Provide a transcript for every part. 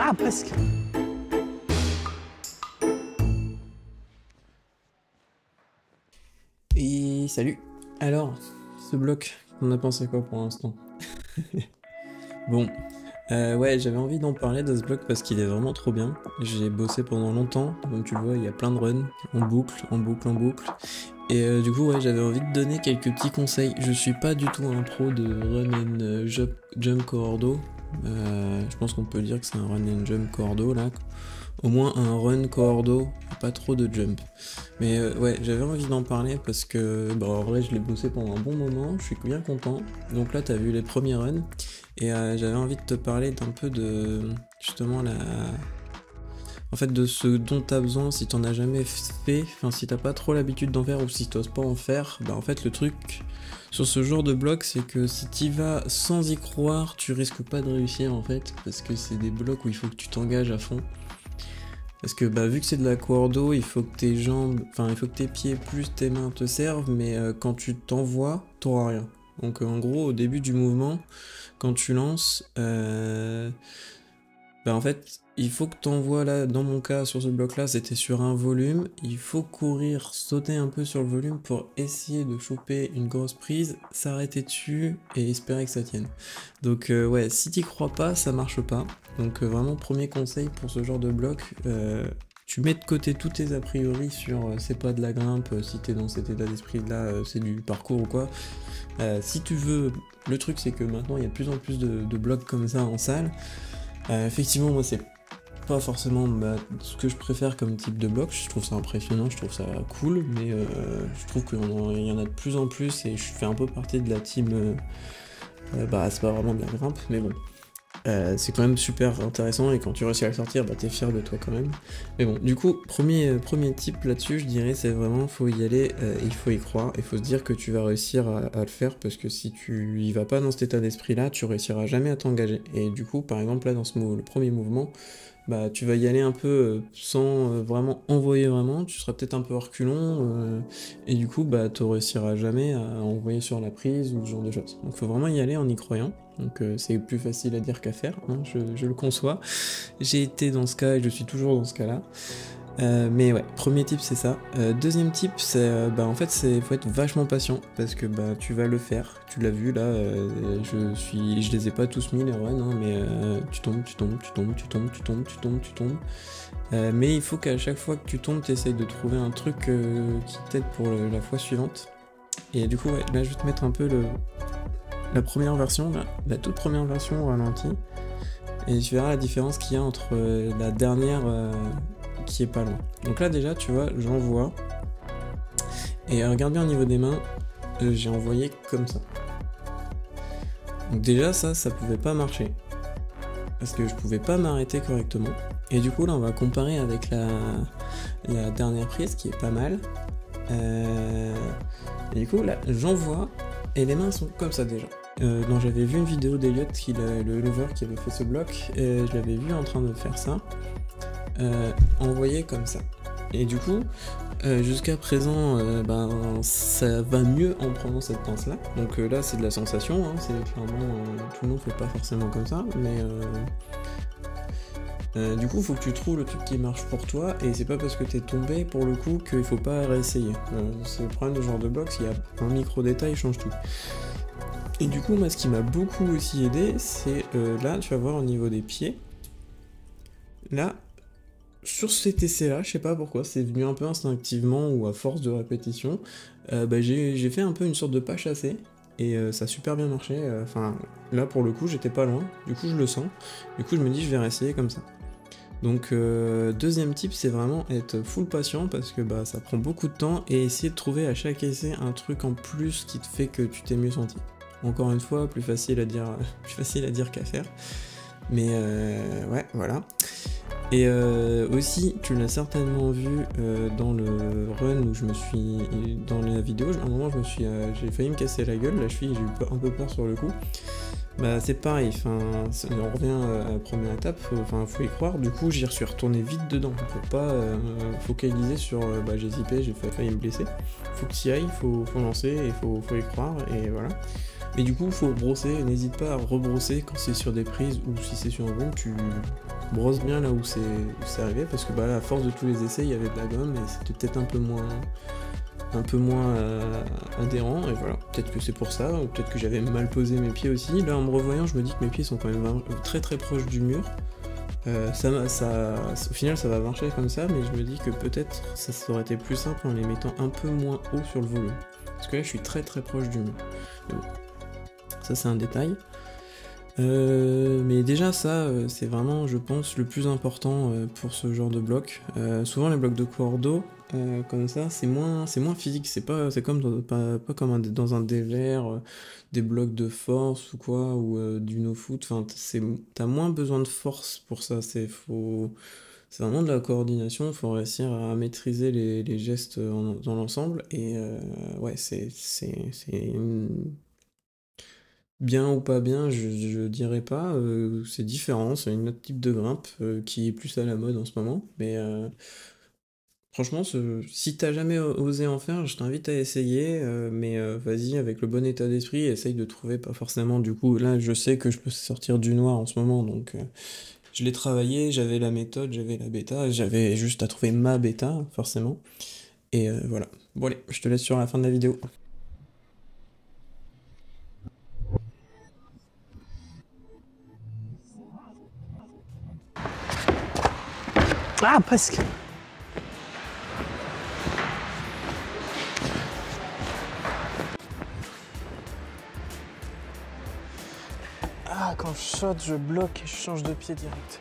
Ah, presque. Et salut. Alors, ce bloc, on a pensé quoi pour l'instant? Bon, ouais, j'avais envie d'en parler de ce bloc parce qu'il est vraiment trop bien. J'ai bossé pendant longtemps, donc tu le vois, il y a plein de runs, en boucle, en boucle, en boucle. Et du coup, ouais, j'avais envie de donner quelques petits conseils. Je suis pas du tout un pro de run and jump cordo. Je pense qu'on peut dire que c'est un run and jump cordo là. Au moins un run cordo, pas trop de jump. Mais ouais, j'avais envie d'en parler parce que bon, en vrai je l'ai bossé pendant un bon moment, je suis bien content. Donc là t'as vu les premiers runs et j'avais envie de te parler d'un peu de justement en fait de ce dont t'as besoin si t'en as jamais fait, enfin si t'as pas trop l'habitude d'en faire ou si t'oses pas en faire, bah en fait le truc sur ce genre de bloc c'est que si t'y vas sans y croire, tu risques pas de réussir en fait, parce que c'est des blocs où il faut que tu t'engages à fond. Parce que bah, vu que c'est de la cordo, il faut que tes jambes, enfin il faut que tes pieds plus tes mains te servent, mais quand tu t'envoies, t'auras rien. Donc en gros, au début du mouvement, quand tu lances, bah en fait, il faut que t'envoies là, dans mon cas, sur ce bloc-là, c'était sur un volume, il faut courir, sauter un peu sur le volume pour essayer de choper une grosse prise, s'arrêter dessus et espérer que ça tienne. Donc ouais, si t'y crois pas, ça marche pas. Donc vraiment, premier conseil pour ce genre de bloc, tu mets de côté tous tes a priori sur c'est pas de la grimpe, si t'es dans cet état d'esprit là, c'est du parcours ou quoi. Si tu veux, le truc c'est que maintenant il y a de plus en plus de blocs comme ça en salle. Effectivement, moi c'est pas forcément ce que je préfère comme type de bloc, je trouve ça impressionnant, je trouve ça cool, mais je trouve qu'il y en a de plus en plus et je fais un peu partie de la team, bah c'est pas vraiment de la grimpe, mais bon. C'est quand même super intéressant et quand tu réussis à le sortir, bah t'es fier de toi quand même. Mais bon, du coup, premier type là-dessus, je dirais, c'est vraiment, faut y aller, il faut y croire, il faut se dire que tu vas réussir à le faire, parce que si tu y vas pas dans cet état d'esprit-là, tu réussiras jamais à t'engager. Et du coup, par exemple, là, dans le premier mouvement, bah tu vas y aller un peu sans vraiment envoyer vraiment, tu seras peut-être un peu reculon, et du coup, bah tu réussiras jamais à envoyer sur la prise ou ce genre de choses. Donc faut vraiment y aller en y croyant. Donc c'est plus facile à dire qu'à faire, hein, je le conçois. J'ai été dans ce cas et je suis toujours dans ce cas-là. Mais ouais, premier tip c'est ça. Deuxième tip c'est bah en fait faut être vachement patient parce que bah tu vas le faire. Tu l'as vu là, je les ai pas tous mis les runs, hein, mais tu tombes. Mais il faut qu'à chaque fois que tu tombes, tu essayes de trouver un truc qui t'aide pour la fois suivante. Et du coup ouais, là je vais te mettre un peu la première version, la toute première version au ralenti, et tu verras la différence qu'il y a entre la dernière qui est pas loin. Donc là déjà tu vois, j'envoie, et regarde bien au niveau des mains, j'ai envoyé comme ça. Donc déjà ça pouvait pas marcher, parce que je pouvais pas m'arrêter correctement. Et du coup là on va comparer avec la dernière prise qui est pas mal. Et du coup là j'envoie, et les mains sont comme ça déjà. Donc j'avais vu une vidéo d'Eliott, le lover qui avait fait ce bloc, et je l'avais vu en train de faire ça, envoyer comme ça. Et du coup, jusqu'à présent, ben, ça va mieux en prenant cette pince là. Donc là c'est de la sensation, hein, c'est clairement, tout le monde fait pas forcément comme ça, mais du coup faut que tu trouves le truc qui marche pour toi, et c'est pas parce que t'es tombé pour le coup qu'il faut pas réessayer. C'est le problème de ce genre de bloc, s'il y a un micro détail change tout. Et du coup moi ce qui m'a beaucoup aussi aidé, c'est là tu vas voir au niveau des pieds, là sur cet essai-là, je sais pas pourquoi, c'est venu un peu instinctivement ou à force de répétition, bah, j'ai fait un peu une sorte de pas chassé, et ça a super bien marché, enfin là pour le coup j'étais pas loin, du coup je le sens, du coup je me dis je vais réessayer comme ça. Donc deuxième tip, c'est vraiment être full patient parce que bah, ça prend beaucoup de temps, et essayer de trouver à chaque essai un truc en plus qui te fait que tu t'es mieux senti. Encore une fois, plus facile à dire, plus facile à dire qu'à faire, mais ouais voilà. Et aussi, tu l'as certainement vu dans le run où je me suis... dans la vidéo, à un moment j'ai failli me casser la gueule, la cheville, j'ai eu un peu peur sur le coup. Bah c'est pareil, enfin, on revient à la première étape, faut y croire, du coup j'y suis retourné vite dedans, pour pas focaliser sur bah j'ai zippé, j'ai failli me blesser. Faut que t'y ailles, faut lancer, et faut y croire, et voilà. Mais du coup, faut brosser, n'hésite pas à rebrosser quand c'est sur des prises, ou si c'est sur un volume, tu brosses bien là où c'est arrivé, parce que bah là, à force de tous les essais, il y avait de la gomme, et c'était peut-être un peu moins adhérent, et voilà. Peut-être que c'est pour ça, ou peut-être que j'avais mal posé mes pieds aussi. Là, en me revoyant, je me dis que mes pieds sont quand même très très proches du mur. Au final, ça va marcher comme ça, mais je me dis que peut-être ça aurait été plus simple en les mettant un peu moins haut sur le volume. Parce que là, je suis très très proche du mur. Mais bon. Ça c'est un détail. Mais déjà ça, c'est vraiment, je pense, le plus important pour ce genre de bloc. Souvent les blocs de cordeau, comme ça, c'est moins physique, c'est comme pas comme dans un dévers, des blocs de force ou quoi, ou du no-foot, enfin, t'as moins besoin de force pour ça, c'est vraiment de la coordination, il faut réussir à maîtriser les gestes dans l'ensemble, et ouais, bien ou pas bien, je dirais pas, c'est différent, c'est un autre type de grimpe qui est plus à la mode en ce moment, mais franchement, si t'as jamais osé en faire, je t'invite à essayer, mais vas-y avec le bon état d'esprit, essaye de trouver, pas forcément du coup, là je sais que je peux sortir du noir en ce moment, donc je l'ai travaillé, j'avais la méthode, j'avais la bêta, j'avais juste à trouver ma bêta, forcément, et voilà. Bon allez, je te laisse sur la fin de la vidéo. Ah, presque. Ah, quand je saute, je bloque et je change de pied direct.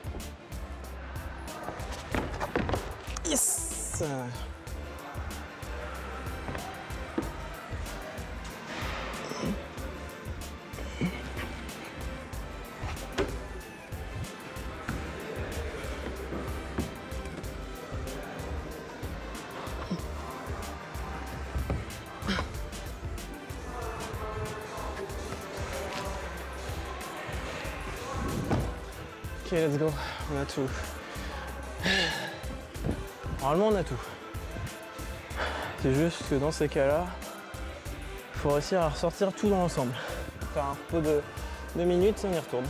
Yes! Ok, let's go, on a tout. Normalement, on a tout. C'est juste que dans ces cas-là, il faut réussir à ressortir tout dans l'ensemble. Faire un repos de 2 minutes et on y retourne.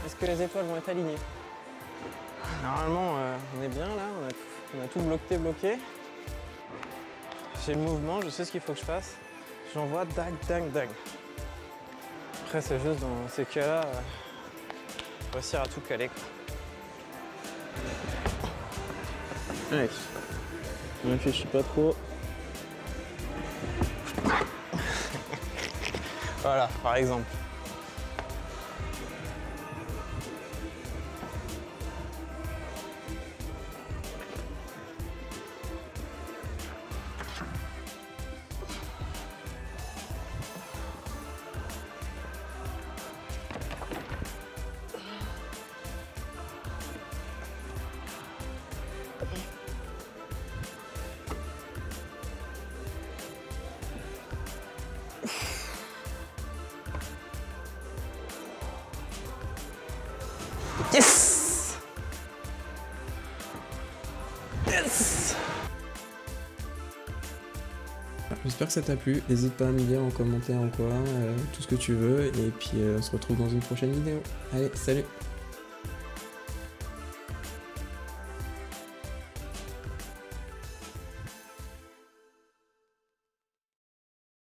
Est-ce que les étoiles vont être alignées? Normalement, on est bien là, on a tout bloqué. J'ai le mouvement, je sais ce qu'il faut que je fasse. J'envoie dag, dag, dag. Après, c'est juste dans ces cas-là, réussir à tout caler. Allez, ne réfléchis pas trop. Voilà, par exemple. j'espère que ça t'a plu. N'hésite pas à me dire en commentaire en quoi, tout ce que tu veux. Et puis on se retrouve dans une prochaine vidéo. Allez, salut!